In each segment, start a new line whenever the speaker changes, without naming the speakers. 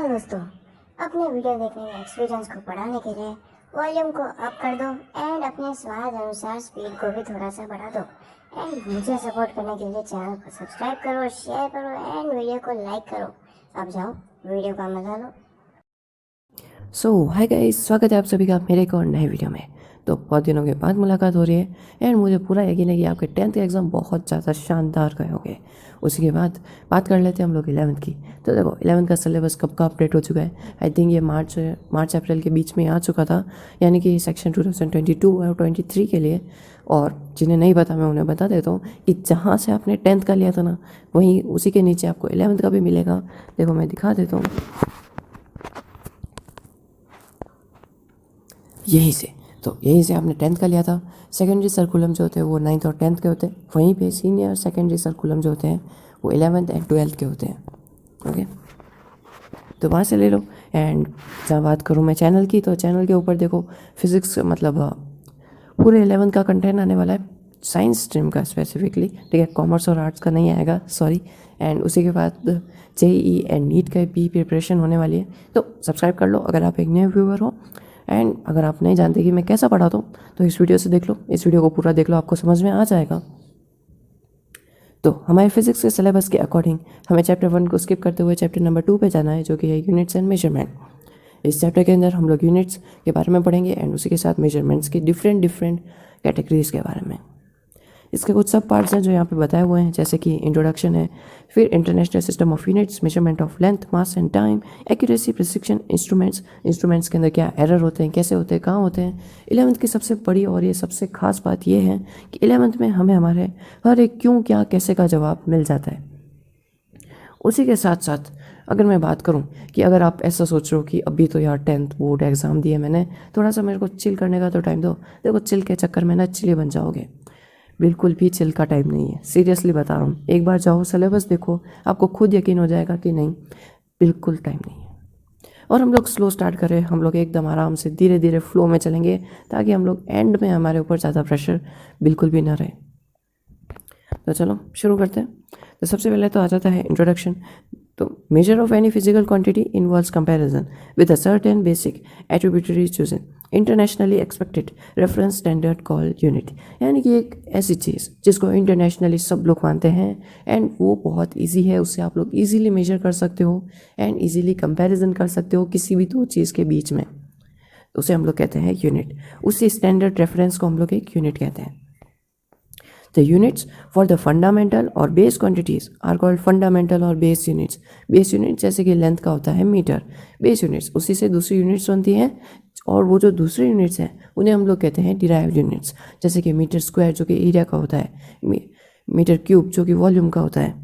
Hello दोस्तों, अपने video देखने के एक्सपीरियंस को बढ़ाने के लिए वॉल्यूम को अप कर दो एंड अपने स्वाद अनुसार स्पीड को भी थोड़ा सा बढ़ा दो एंड मुझे सपोर्ट करने के लिए चैनल को सब्सक्राइब करो, शेयर करो एंड वीडियो को लाइक करो। अब जाओ वीडियो का मजा लो।
हाय गाइस, स्वागत है आप सभी का मेरे एक और नए वीडियो में। तो बहुत दिनों के बाद मुलाकात हो रही है एंड मुझे पूरा यकीन है कि आपके 10th के एग्ज़ाम बहुत ज़्यादा शानदार गए होंगे। उसी के बाद बात कर लेते हैं हम लोग 11th की। तो देखो 11th का सिलेबस कब का अपडेट हो चुका है। आई थिंक ये मार्च अप्रैल के बीच में आ चुका था, यानी कि सेक्शन 2022 और 23 के लिए। और जिन्हें नहीं पता मैं उन्हें बता देता हूँ कि जहाँ से आपने 10th का लिया था ना, वहीं उसी के नीचे आपको 11th का भी मिलेगा। देखो मैं दिखा देता हूँ, यहीं से आपने 10th का लिया था। सेकेंडरी सर्कुलम जो होते हैं वो 9th और 10th के होते हैं, वहीं पे सीनियर सेकेंडरी सर्कुलम जो होते हैं वो 11th एंड 12th के होते हैं। ओके, तो वहाँ से ले लो। एंड जहाँ बात करूँ मैं चैनल की, तो चैनल के ऊपर देखो फिज़िक्स मतलब पूरे 11th का कंटेंट आने वाला है, साइंस स्ट्रीम का स्पेसिफिकली, ठीक है। कॉमर्स और आर्ट्स का नहीं आएगा, सॉरी। एंड उसी के बाद जेईई एंड नीट का भी प्रिपरेशन होने वाली है। तो सब्सक्राइब कर लो अगर आप एक नए व्यूअर हो। एंड अगर आप नहीं जानते कि मैं कैसा पढ़ाता हूँ तो इस वीडियो से देख लो, इस वीडियो को पूरा देख लो, आपको समझ में आ जाएगा। तो हमारे फिजिक्स के सिलेबस के अकॉर्डिंग हमें चैप्टर 1 को स्किप करते हुए चैप्टर नंबर 2 पे जाना है, जो कि है यूनिट्स एंड मेजरमेंट। इस चैप्टर के अंदर हम लोग यूनिट्स के बारे में पढ़ेंगे एंड उसी के साथ मेजरमेंट्स की डिफरेंट कैटेगरीज के बारे में। इसके कुछ सब पार्ट्स हैं जो यहाँ पे बताए हुए हैं, जैसे कि इंट्रोडक्शन है, फिर international system of units, measurement of length, mass and time, accuracy, precision, instruments के अंदर क्या एरर होते हैं, कैसे होते हैं, कहाँ होते हैं। 11th की सबसे बड़ी और ये सबसे खास बात ये है कि 11th में हमें हमारे हर एक क्यों, क्या, कैसे का जवाब मिल जाता है। उसी के साथ साथ अगर मैं बात करूं कि अगर आप ऐसा सोच रहे हो कि अभी तो यार 10th बोर्ड एग्ज़ाम दिए मैंने, थोड़ा सा मेरे को चिल करने का तो टाइम दो, देखो चिल के चक्कर में ना चिली बन जाओगे। बिल्कुल भी चिल का टाइम नहीं है, सीरियसली बता रहा हूँ। एक बार जाओ सिलेबस देखो, आपको खुद यकीन हो जाएगा कि नहीं, बिल्कुल टाइम नहीं है। और हम लोग स्लो स्टार्ट करें, हम लोग एकदम आराम से धीरे धीरे फ्लो में चलेंगे, ताकि हम लोग एंड में हमारे ऊपर ज़्यादा प्रेशर बिल्कुल भी ना रहे। तो चलो शुरू करते हैं। तो सबसे पहले तो आ जाता है इंट्रोडक्शन। तो measure of any physical quantity involves comparison with a certain basic arbitrarily chosen internationally expected reference standard call unit, यानी कि एक ऐसी चीज़ जिसको इंटरनेशनली सब लोग मानते हैं एंड वो बहुत इजी है, उससे आप लोग इजीली मेजर कर सकते हो एंड इजीली कंपैरिजन कर सकते हो किसी भी दो चीज़ के बीच में। उसे हम लोग कहते हैं यूनिट। उसी स्टैंडर्ड रेफरेंस को हम लोग एक यूनिट कहते हैं। The units for the fundamental or base quantities are called fundamental or base units. Base units जैसे कि लेंथ का होता है मीटर, बेस यूनिट्स उसी से दूसरी यूनिट्स बनती हैं, और वो जो दूसरी यूनिट्स हैं उन्हें हम लोग कहते हैं डिराइव्ड यूनिट्स, जैसे कि मीटर स्क्वायर जो कि एरिया का होता है, मीटर क्यूब जो कि वॉल्यूम का होता है।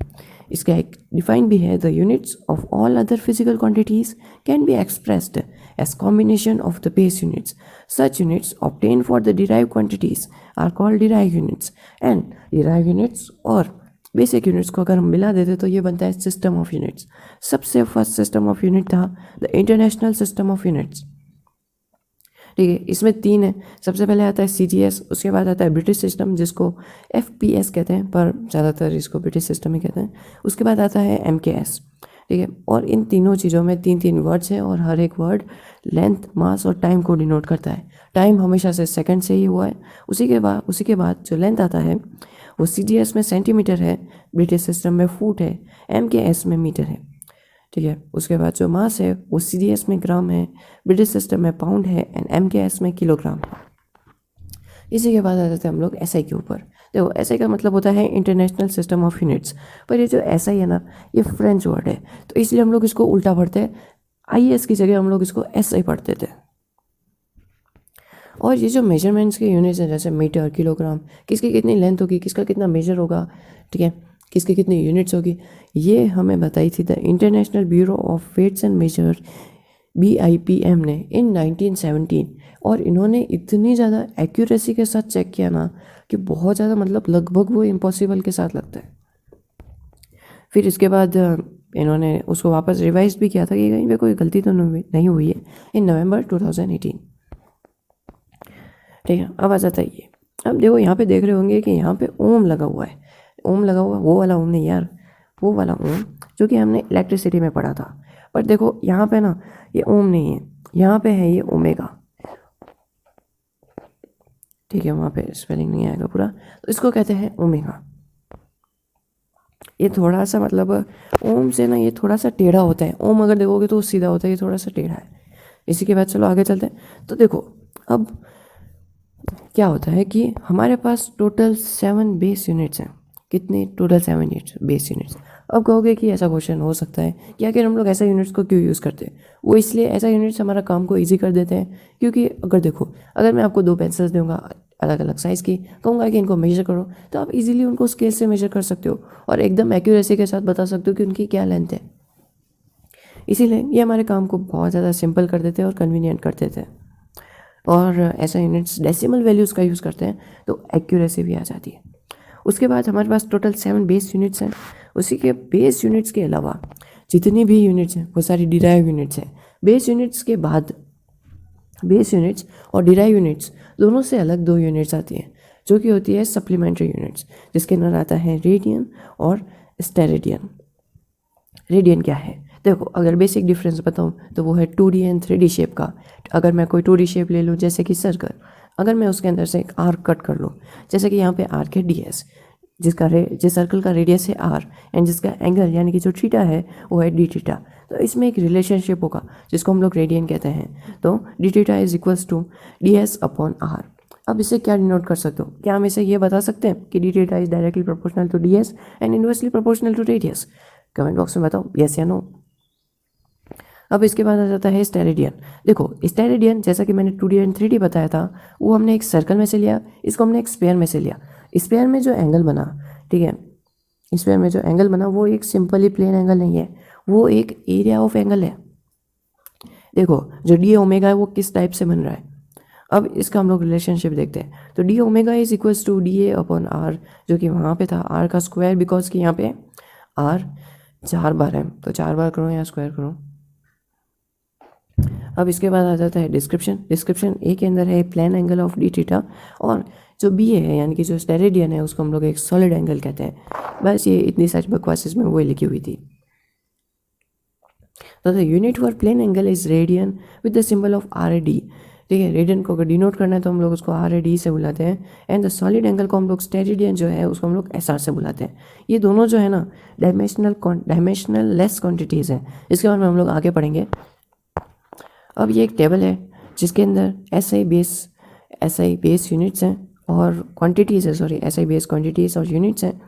इसका एक डिफाइन भी है, the units of all other physical quantities can be expressed as combination of the base units. Such units obtained for the derived quantities are called derived units. And derived units और basic units को अगर हम मिला देते तो ये बनता है सिस्टम ऑफ यूनिट्स। सबसे फर्स्ट सिस्टम ऑफ यूनिट था the international system of units, ठीक है। इसमें 3 है। सबसे पहले आता है CGS, उसके बाद आता है ब्रिटिश सिस्टम जिसको FPS कहते हैं, पर ज़्यादातर इसको ब्रिटिश सिस्टम ही कहते हैं। उसके बाद आता है MKS, ठीक है। और इन तीनों चीज़ों में 3 वर्ड्स हैं और हर एक वर्ड लेंथ, मास और टाइम को डिनोट करता है। टाइम हमेशा से सेकंड से ही हुआ है। उसी के बाद जो लेंथ आता है वो CGS में सेंटीमीटर है, ब्रिटिश सिस्टम में फुट है, MKS में मीटर है, ठीक है। उसके बाद जो मास है वो CGS में ग्राम है, ब्रिटिश सिस्टम में पाउंड है एंड MKS में किलोग्राम है। इसी के बाद आ जाते हैं हम लोग SI के ऊपर। देखो SI का मतलब होता है इंटरनेशनल सिस्टम ऑफ यूनिट्स, पर ये जो SI है ना, ये फ्रेंच वर्ड है, तो इसलिए हम लोग इसको उल्टा पढ़ते हैं। IS की जगह हम लोग इसको SI पढ़ते थे। और ये जो मेजरमेंट्स के यूनिट्स हैं, जैसे मीटर, किलोग्राम, किसकी कितनी लेंथ होगी, किसका कितना मेजर होगा, ठीक है, किसकी कितनी यूनिट्स होगी, ये हमें बताई थी the international bureau of weights and measure BIPM ने इन 1917। और इन्होंने इतनी ज़्यादा एक्यूरेसी के साथ चेक किया ना कि बहुत ज़्यादा, मतलब लगभग वो इम्पॉसिबल के साथ लगता है। फिर इसके बाद इन्होंने उसको वापस रिवाइज भी किया था कि कहीं पे कोई गलती तो नहीं हुई है, इन नवंबर 2018, ठीक है। अब आ जाता है ये। अब देखो यहाँ पे देख रहे होंगे कि यहाँ पे ओम लगा हुआ है। ओम लगा हुआ, वो वाला ओम नहीं यार, वो वाला ओम जो कि हमने इलेक्ट्रिसिटी में पढ़ा था। पर देखो यहाँ पे ना ये ओम नहीं है, यहाँ पे है ये ओमेगा, ठीक है, वहाँ पे स्पेलिंग नहीं आएगा पूरा, तो इसको कहते हैं ओमेगा। ये थोड़ा सा मतलब ओम से ना ये थोड़ा सा टेढ़ा होता है, ओम अगर देखोगे तो सीधा होता है, ये थोड़ा सा टेढ़ा है। इसी के बाद चलो आगे चलते हैं। तो देखो अब क्या होता है कि हमारे पास टोटल 7 बेस यूनिट्स हैं। कितने? Total 7 units, base units. अब कहोगे कि ऐसा क्वेश्चन हो सकता है कि आखिर हम लोग ऐसा यूनिट्स को क्यों यूज़ करते हैं? वो इसलिए ऐसा यूनिट्स हमारा काम को ईजी कर देते हैं, क्योंकि अगर देखो, अगर मैं आपको 2 पेंसिल्स दूंगा अलग अलग साइज़ की, कहूँगा कि इनको मेजर करो, तो आप इजीली उनको स्केल से मेजर कर सकते हो और एकदम एक्यूरेसी के साथ बता सकते हो कि उनकी क्या लेंथ है। इसीलिए ये हमारे काम को बहुत ज़्यादा सिंपल कर देते हैं और कन्वीनियंट कर देते हैं। और ऐसा यूनिट्स डेसिमल वैल्यूज़ का यूज़ करते हैं तो एक्यूरेसी भी आ जाती है। उसके बाद हमारे पास टोटल 7 बेस यूनिट्स हैं। उसी के बेस यूनिट्स के अलावा जितनी भी यूनिट्स हैं वो सारी डिराइव यूनिट्स हैं। बेस यूनिट्स के बाद बेस यूनिट्स और डिराइव यूनिट्स दोनों से अलग 2 यूनिट्स आती हैं, जो कि होती है सप्लीमेंट्री यूनिट्स, जिसके अंदर आता है रेडियन और स्टेरेडियन। रेडियन क्या है? देखो, अगर बेसिक डिफरेंस बताऊं तो वो है 2D एंड 3D शेप का। अगर मैं कोई 2D शेप ले लूँ जैसे कि सर्कल, अगर मैं उसके अंदर से एक आर्क कट कर लूँ, जैसे कि यहाँ पे आर्क है DS, जिस सर्कल का रेडियस है R एंड जिसका एंगल यानी कि जो थीटा है वो है d थीटा, तो इसमें एक रिलेशनशिप होगा जिसको हम लोग रेडियन कहते हैं। तो d theta is equals to DS upon R। अब इसे क्या डिनोट कर सकते हो? क्या हम इसे ये बता सकते हैं कि d theta is directly proportional to DS and inversely proportional to radius? Comment box में बताओ यस या नो। अब इसके बाद आ जाता है स्टेरेडियन। देखो, स्टेरेडियन जैसा कि मैंने 2D एंड 3D बताया था, वो हमने एक सर्कल में से लिया, इसको हमने एक स्पेयर में से लिया। स्पेयर में जो एंगल बना, ठीक है, स्पेयर में जो एंगल बना वो एक सिंपली प्लेन एंगल नहीं है, वो एक एरिया ऑफ एंगल है। देखो, जो डी ओमेगा है वो किस टाइप से बन रहा है, अब इसका हम लोग रिलेशनशिप देखते हैं। तो D omega is equals to D A upon R, जो कि वहाँ पे था आर का स्क्वायर, बिकॉज कि यहाँ पे आर 4 बार है, तो 4 बार करो या स्क्वायर करो। अब इसके बाद आ जाता है डिस्क्रिप्शन। डिस्क्रिप्शन ए के अंदर है plane angle of D theta, और जो बी है यानी कि जो स्टेरेडियन है उसको हम लोग एक सॉलिड एंगल कहते हैं। बस ये इतनी सारी बकवास इसमें वो लिखी हुई थी। तो the unit for plane angle is radian with the symbol of RAD। ठीक है, रेडियन को अगर डिनोट करना है तो हम लोग उसको RAD से बुलाते हैं, एंड द सॉलिड एंगल को हम लोग स्टेरेडियन जो है उसको हम लोग SR से बुलाते हैं। ये दोनों जो है ना डायमेंशनल लेस क्वांटिटीज़ हैं, इसके बारे में हम लोग आगे पढ़ेंगे। अब ये एक टेबल है जिसके अंदर SI बेस यूनिट्स हैं और क्वांटिटीज़ है, सॉरी SI बेस क्वांटिटीज़ और यूनिट्स हैं।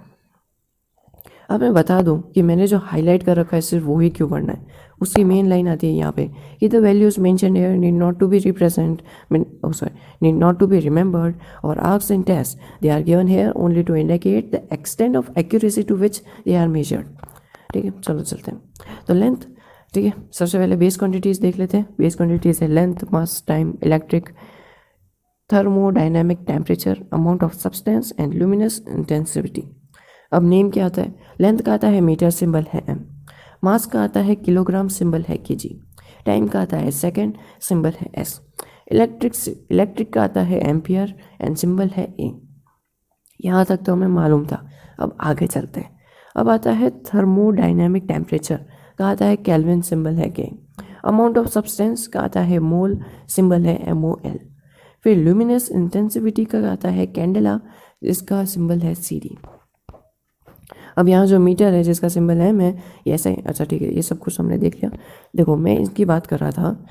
अब मैं बता दूं कि मैंने जो हाईलाइट कर रखा है सिर्फ वही क्यों पढ़ना है। उसकी मेन लाइन आती है यहाँ पे कि the values mentioned here need not to be need not to be remembered और asked in test, they are given here only to indicate the extent of accuracy to which they are measured. ठीक है, चलो चलते हैं। तो length, ठीक है, सबसे पहले बेस क्वांटिटीज़ देख लेते हैं। बेस क्वांटिटीज़ है length, mass, time, electric, thermodynamic, temperature, amount of substance and luminous intensity. अब नेम क्या आता है? लेंथ का आता है मीटर, सिंबल है m। मास का आता है किलोग्राम, सिंबल है kg। टाइम का आता है सेकंड, सिंबल है s। इलेक्ट्रिक का आता है एम्पियर एंड सिंबल है a। यहाँ तक तो हमें मालूम था। अब आगे चलते हैं। अब आता है थर्मोडाइनमिक, टेम्परेचर का आता है केल्विन, सिंबल है K। अमाउंट ऑफ सब्सटेंस का आता है मोल, सिंबल है MOL। फिर ल्यूमिनस इंटेंसिटी का आता है कैंडेला, जिसका सिंबल है CD। अब यहाँ जो मीटर है जिसका सिंबल है मैं ये ऐसा ही, अच्छा ठीक है, ये सब कुछ हमने देख लिया। देखो, मैं इसकी बात कर रहा था,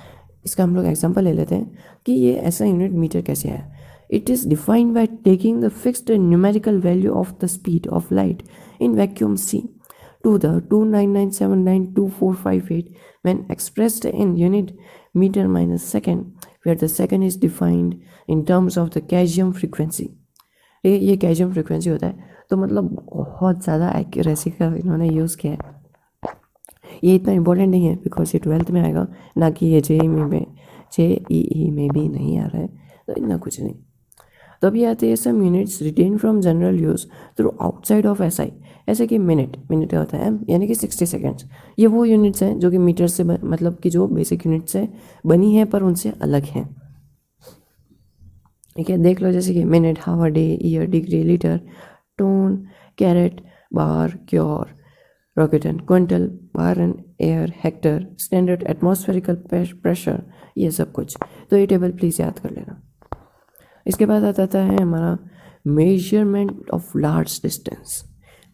इसका हम लोग एग्जांपल ले लेते हैं कि ये ऐसा यूनिट मीटर कैसे है। It is defined by taking the fixed numerical value of the speed of light in vacuum C to the 299792458 when expressed in unit meter minus second, where the second is defined in terms of the Gaussian frequency। ये Gaussian frequency होता है, तो मतलब बहुत ज़्यादा accuracy का इन्होंने use किया है। ये इतना इम्पोर्टेंट नहीं है बिकॉज ये 12th में आएगा, ना कि ये JEE में भी नहीं आ रहा है, तो इतना कुछ नहीं। तो अभी आते हैं some units retained from general use through outside of SI, ऐसे कि मिनट का होता है यानी कि 60 सेकेंड्स। ये वो यूनिट्स हैं जो कि मीटर से मतलब कि जो बेसिक यूनिट से बनी है पर उनसे अलग हैं। ठीक है, देख लो, जैसे कि minute, hour, day, year, degree, litre, tonne, carat, bar, curie, roentgen, quintal, barn, are, hectare, standard atmospheric pressure, ये सब कुछ। तो ये टेबल प्लीज़ याद कर लेना। इसके बाद आता है हमारा measurement of large distance.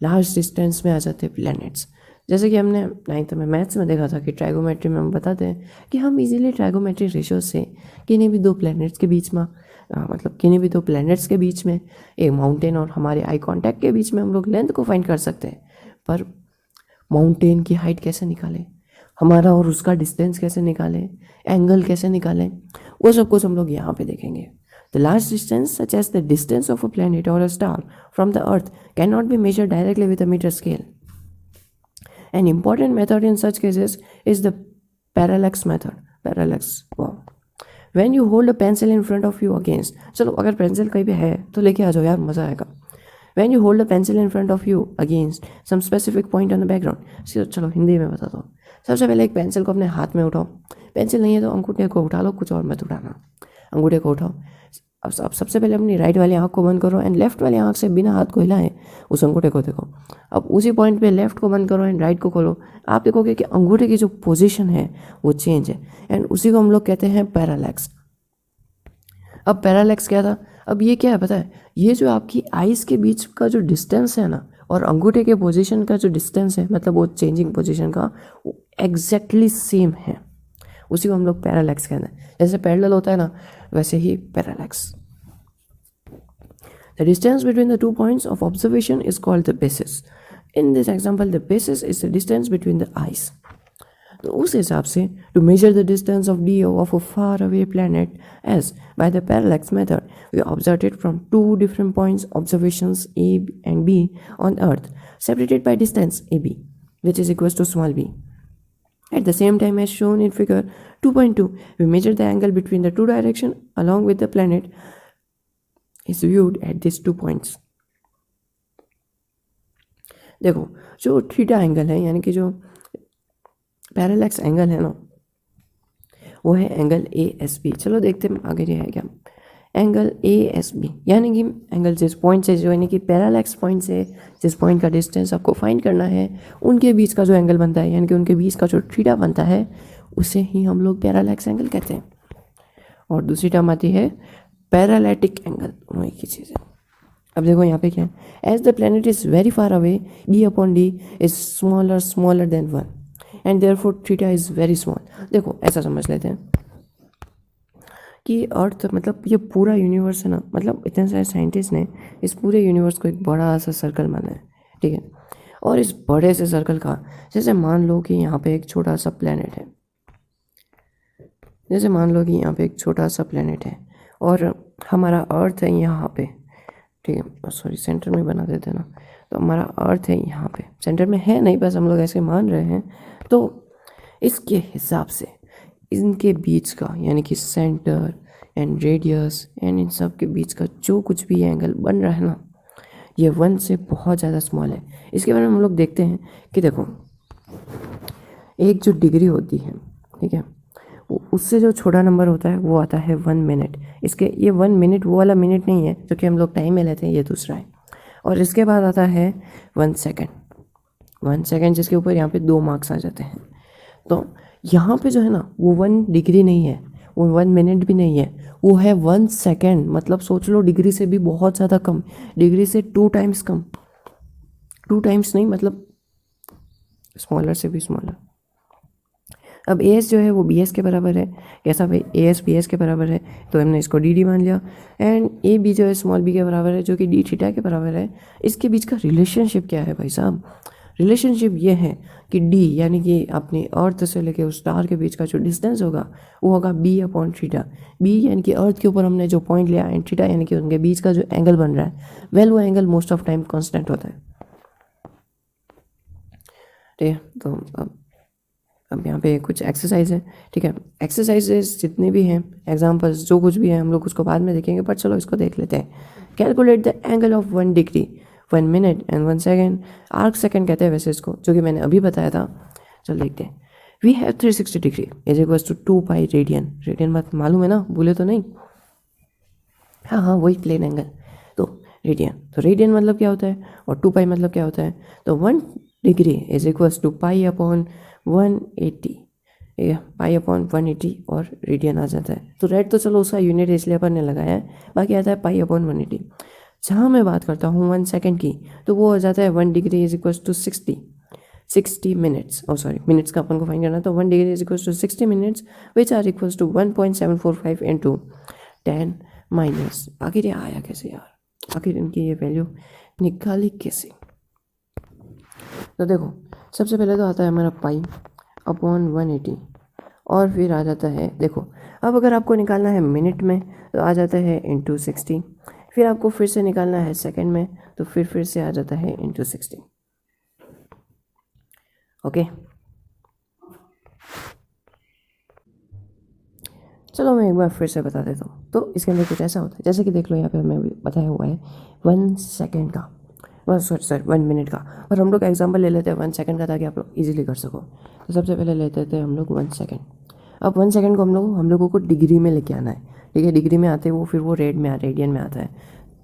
Large distance में आ जाते हैं प्लैनेट्स। जैसे कि हमने 9th में मैथ्स में देखा था कि ट्राइगोमेट्री में हम बताते हैं कि हम इजीली ट्राइगोमेट्री रेशियो से किन्हीं भी दो प्लैनेट्स के बीच में किन्हीं भी दो प्लैनेट्स के बीच में, एक माउंटेन और हमारे आई कांटेक्ट के बीच में हम लोग लेंथ को फाइंड कर सकते हैं। पर माउंटेन की हाइट कैसे निकालें, हमारा और उसका डिस्टेंस कैसे निकालें, एंगल कैसे निकालें, वो सब कुछ हम लोग यहाँ पे देखेंगे। The large distance, such as the distance of a planet or a star from the Earth, cannot be measured directly with a meter scale. An important method in such cases is the parallax method. Parallax. Wow. When you hold a pencil in front of you against, चलो अगर pencil कहीं पे है तो लेके आ जाओ यार, मज़ा आएगा। When you hold a pencil in front of you against some specific point on the background, चलो हिंदी में बता दो। सबसे पहले एक पेंसिल को अपने हाथ में उठाओ, पेंसिल नहीं है तो अंगूठे को उठा लो, कुछ और मत उठाना, अंगूठे को उठाओ। अब सबसे पहले अपनी राइट वाली आँख को बंद करो एंड लेफ्ट वाली आँख से बिना हाथ को हिलाएं उस अंगूठे को देखो। अब उसी पॉइंट पे लेफ्ट को बंद करो एंड राइट को खोलो, आप देखोगे कि अंगूठे की जो पोजीशन है वो चेंज है एंड उसी को हम लोग कहते हैं पैरालैक्स। अब पैरालैक्स क्या था, अब ये क्या है पता है, ये जो आपकी आइज़ के बीच का जो डिस्टेंस है ना और अंगूठे के पोजीशन का जो डिस्टेंस है, मतलब वो चेंजिंग पोजीशन का, वो एग्जैक्टली सेम है, उसी को हम लोग पैरालैक्स कहते हैं। जैसे पैरेलल होता है ना, वैसे ही parallax. The distance between the 2 points of observation is called the basis. In this example, the basis is the distance between the eyes. तो उस हिसाब से to measure the distance of DO of a far away planet as by the parallax method, we observed it from 2 different points observations A and B on Earth, separated by distance AB, which is equals to small b. At the same time as shown in figure 2.2, we measure the angle between the two directions along with the planet is viewed at these 2 points. देखो जो theta angle है, यानी कि जो parallax angle है ना, वो है एंगल ASB। चलो देखते हैं आगे ये है क्या, एंगल ASB यानी कि एंगल जिस पॉइंट से, जो यानी कि पैरालैक्स पॉइंट से जिस पॉइंट का डिस्टेंस आपको फाइंड करना है उनके बीच का जो एंगल बनता है, यानी कि उनके बीच का जो थीटा बनता है, उसे ही हम लोग पैरालैक्स एंगल कहते हैं। और दूसरी टर्म आती है पैरालैटिक एंगल, दोनों एक ही चीज़ है। अब देखो यहाँ पे क्या है, as the planet is very far away, D/D is smaller than 1 and therefore theta is very small. देखो ऐसा समझ लेते हैं कि अर्थ, मतलब ये पूरा यूनिवर्स है ना, मतलब इतने सारे साइंटिस्ट ने इस पूरे यूनिवर्स को एक बड़ा सा सर्कल माना है, ठीक है। और इस बड़े से सर्कल का, जैसे मान लो कि यहाँ पे एक छोटा सा प्लैनेट है, जैसे मान लो कि यहाँ पे एक छोटा सा प्लैनेट है और हमारा अर्थ है यहाँ पे, ठीक है, सॉरी सेंटर में बना देते हैं ना, तो हमारा अर्थ है यहाँ पे, सेंटर में है नहीं, बस हम लोग ऐसे मान रहे हैं। तो इसके हिसाब से इनके बीच का, यानी कि centre and radius and in सब के बीच का जो कुछ भी एंगल बन रहा है ना, ये 1 से बहुत ज़्यादा स्मॉल है। इसके बारे में हम लोग देखते हैं कि देखो एक जो डिग्री होती है, ठीक है, उससे जो छोटा नंबर होता है वो आता है 1 मिनट। इसके ये 1 मिनट वो वाला मिनट नहीं है जो कि हम लोग टाइम में लेते हैं, ये दूसरा है। और इसके बाद आता है 1 सेकेंड, 1 सेकेंड जिसके ऊपर यहाँ पे 2 मार्क्स आ जाते हैं। तो यहाँ पे जो है ना वो 1 डिग्री नहीं है, वो 1 मिनट भी नहीं है, वो है 1 सेकेंड। मतलब सोच लो डिग्री से भी बहुत ज़्यादा कम, डिग्री से 2 टाइम्स कम, 2 टाइम्स नहीं, मतलब स्मॉलर से भी स्मॉलर। अब AS जो है वो BS के बराबर है, कैसा भाई, AS BS के बराबर है, तो हमने इसको DD मान लिया। एंड AB जो है स्मॉल b के बराबर है, जो कि D थीटा के बराबर है। इसके बीच का रिलेशनशिप क्या है भाई साहब, रिलेशनशिप ये है कि D यानी कि अपने अर्थ से लेके उस स्टार के बीच का जो डिस्टेंस होगा वो होगा B/थीटा। B यानी कि अर्थ के ऊपर हमने जो पॉइंट लिया, एंड थीटा यानी कि उनके बीच का जो एंगल बन रहा है, वेल वो angle most of time constant होता है, ठीक है। तो अब यहाँ पे कुछ एक्सरसाइज है, ठीक है। एक्सरसाइजेस जितने भी हैं, एग्जांपल्स जो कुछ भी है, हम लोग उसको बाद में देखेंगे, पर चलो इसको देख लेते हैं। Calculate the angle of 1 degree, 1 minute and 1 second, arc second कहते हैं वैसे इसको, जो कि मैंने अभी बताया था। चलो देखते हैं। We have 360 degree is equals to 2 pi radian. Radian बात मालूम है ना, भूले तो नहीं? हाँ, वही प्लेन एंगल, तो रेडियन। तो रेडियन मतलब क्या होता है और 2 पाई मतलब क्या होता है? तो 1 degree is equals to pi upon 180, ठीक है, पाई अपॉन 180 और रेडियन आ जाता है। तो रेड तो चलो उसका यूनिट इसलिए अपन ने लगाया है, बाकी आता है पाई अपॉन 180। जहाँ मैं बात करता हूँ 1 सेकेंड की, तो वो हो जाता है 1 degree is equal to 60 minutes, minutes का अपन को फाइंड करना है। तो 1 degree is equal to 60 minutes which are equals to 1.745 into 10 minus. आखिर ये आया कैसे यार, आखिर इनकी ये वैल्यू निकाली कैसे? तो देखो सबसे पहले तो आता है हमारा पाई अपॉन 180 और फिर आ जाता है, देखो अब अगर आपको निकालना है मिनट में तो आ जाता है इंटू 60, फिर आपको फिर से निकालना है सेकंड में तो फिर से आ जाता है इंटू 60। ओके, चलो मैं एक बार फिर से बता देता हूँ। तो इसके अंदर कुछ ऐसा होता है, जैसे कि देख लो यहाँ पे हमें बताया हुआ है 1 सेकेंड का, 1 मिनट का, और हम लोग एग्जांपल ले लेते हैं 1 सेकेंड का ताकि आप लोग इजीली कर सको। तो सबसे पहले लेते थे हम लोग 1 सेकेंड। अब 1 सेकेंड को हम लोगों को डिग्री में लेके आना है, ठीक है। डिग्री में आते हैं वो, फिर वो रेडियन में आता है,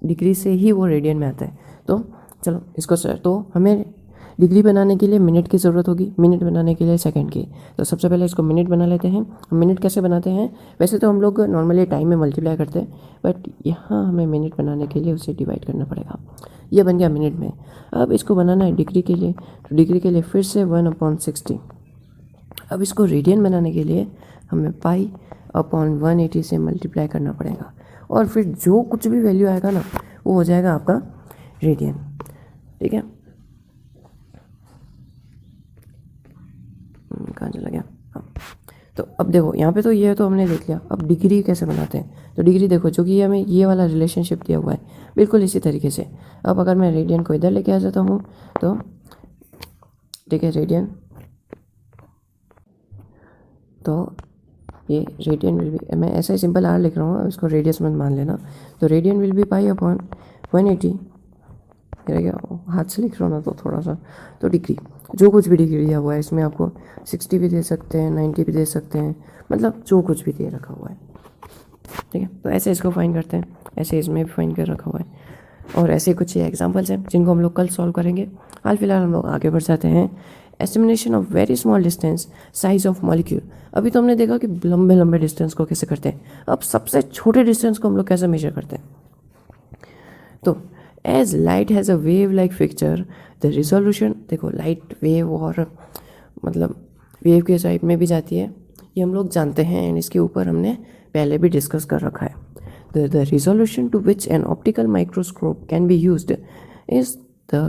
डिग्री से ही वो रेडियन में आता है। तो चलो इसको तो हमें डिग्री बनाने के लिए मिनट की ज़रूरत होगी, मिनट बनाने के लिए सेकंड की। तो सबसे पहले इसको मिनट बना लेते हैं। मिनट कैसे बनाते हैं, वैसे तो हम लोग नॉर्मली टाइम में मल्टीप्लाई करते हैं, बट यहाँ हमें मिनट बनाने के लिए उसे डिवाइड करना पड़ेगा। ये बन गया मिनट में। अब इसको बनाना है डिग्री के लिए, तो डिग्री के लिए फिर से 1/60। अब इसको रेडियन बनाने के लिए हमें पाई अपॉन 180 से मल्टीप्लाई करना पड़ेगा, और फिर जो कुछ भी वैल्यू आएगा ना वो हो जाएगा आपका रेडियन, ठीक है। कहाँ चला गया? तो अब देखो यहाँ पे तो ये तो हमने देख लिया। अब डिग्री कैसे बनाते हैं, तो डिग्री देखो, जो कि हमें ये वाला रिलेशनशिप दिया हुआ है बिल्कुल इसी तरीके से। अब अगर मैं रेडियन को इधर लेके आ जाता हूँ तो ठीक है, रेडियन, तो ये रेडियन विल बी, मैं ऐसा ही सिंपल आर लिख रहा हूँ, इसको रेडियस मत मान लेना। तो radian will be pi upon 180, हाथ से लिख रहा हूँ ना तो थोड़ा सा, तो डिग्री, जो कुछ भी डिग्री दिया हुआ है इसमें आपको 60 भी दे सकते हैं, 90 भी दे सकते हैं, मतलब जो कुछ भी दे रखा हुआ है, ठीक है। तो ऐसे इसको फाइंड करते हैं, ऐसे इसमें भी फाइंड कर रखा हुआ है, और ऐसे कुछ एग्जांपल्स हैं जिनको हम लोग कल सॉल्व करेंगे। हाल फिलहाल हम लोग आगे बढ़ जाते हैं। Estimation of very small distance, size of molecule. अभी तो हमने देखा कि लंबे लंबे डिस्टेंस को कैसे करते हैं, अब सबसे छोटे डिस्टेंस को हम लोग कैसे मेजर करते हैं। तो as light has a wave like picture, the resolution, देखो लाइट वेव और मतलब वेव के टाइप में भी जाती है, ये हम लोग जानते हैं, एंड इसके ऊपर हमने पहले भी डिस्कस कर रखा है। The resolution to which an optical microscope can be used is the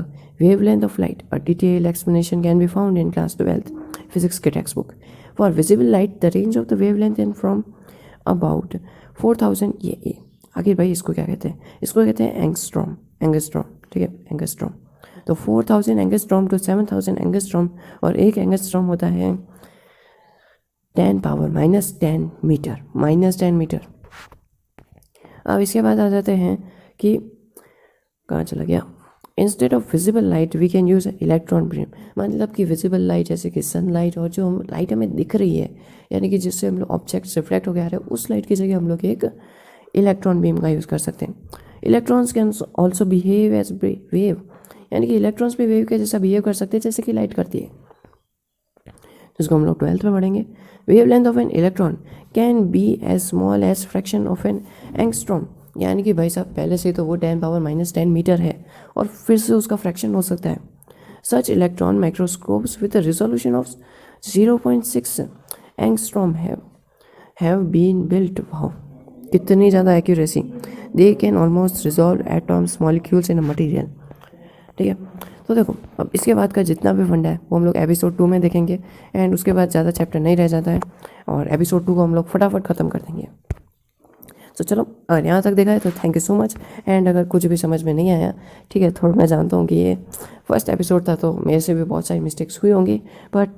wavelength of light. A detailed explanation can be found in class 12 physics के textbook. For visible light, the range of the wavelength is from about 4000 ये आखिर भाई इसको क्या कहते हैं, इसको कहते हैं एंगस्ट्रॉम, ठीक है, एंगस्ट्रॉम। तो 4000 एंगस्ट्रॉम टू 7000 एंगस्ट्रॉम, और एक एंगस्ट्रॉम होता है 10 पावर -10 मीटर। अब इसके बाद आ जाते हैं कि कहाँ चला गया, instead of visible light we can use electron beam. मतलब कि विजिबल लाइट जैसे कि सनलाइट, और जो लाइट हमें दिख रही है यानी कि जिससे हम लोग ऑब्जेक्ट रिफ्लेक्ट होकर आ रहे हैं, उस लाइट की जगह हम लोग एक इलेक्ट्रॉन बीम का यूज़ कर सकते हैं। Electrons can also behave as wave, यानी कि इलेक्ट्रॉन्स भी वेव के जैसा बिहेव कर सकते हैं जैसे कि लाइट करती है, जिसको हम लोग 12th में पढ़ेंगे। Wavelength of an electron can be as small as fraction of an angstrom, यानी कि भाई साहब पहले से तो वो 10 पावर -10 मीटर है और फिर से उसका फ्रैक्शन हो सकता है। Such electron microscopes with a resolution of 0.6 angstrom have been built. Wow, कितनी ज़्यादा accuracy, they can almost resolve atoms molecules in a material, ठीक है। तो देखो अब इसके बाद का जितना भी फंडा है वो हम लोग एपिसोड 2 में देखेंगे, एंड उसके बाद ज़्यादा चैप्टर नहीं रह जाता है, और एपिसोड 2 को हम लोग फटाफट ख़त्म कर देंगे। तो चलो, अगर यहाँ तक देखा है तो thank you so much. And अगर कुछ भी समझ में नहीं आया, ठीक है, थोड़ा मैं जानता हूँ कि ये फर्स्ट एपिसोड था तो मेरे से भी बहुत सारी मिस्टेक्स हुई होंगी, बट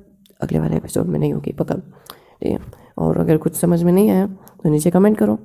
अगले वाले एपिसोड में नहीं होगी पक्का, ठीक है। और अगर कुछ समझ में नहीं आया तो नीचे कमेंट करो।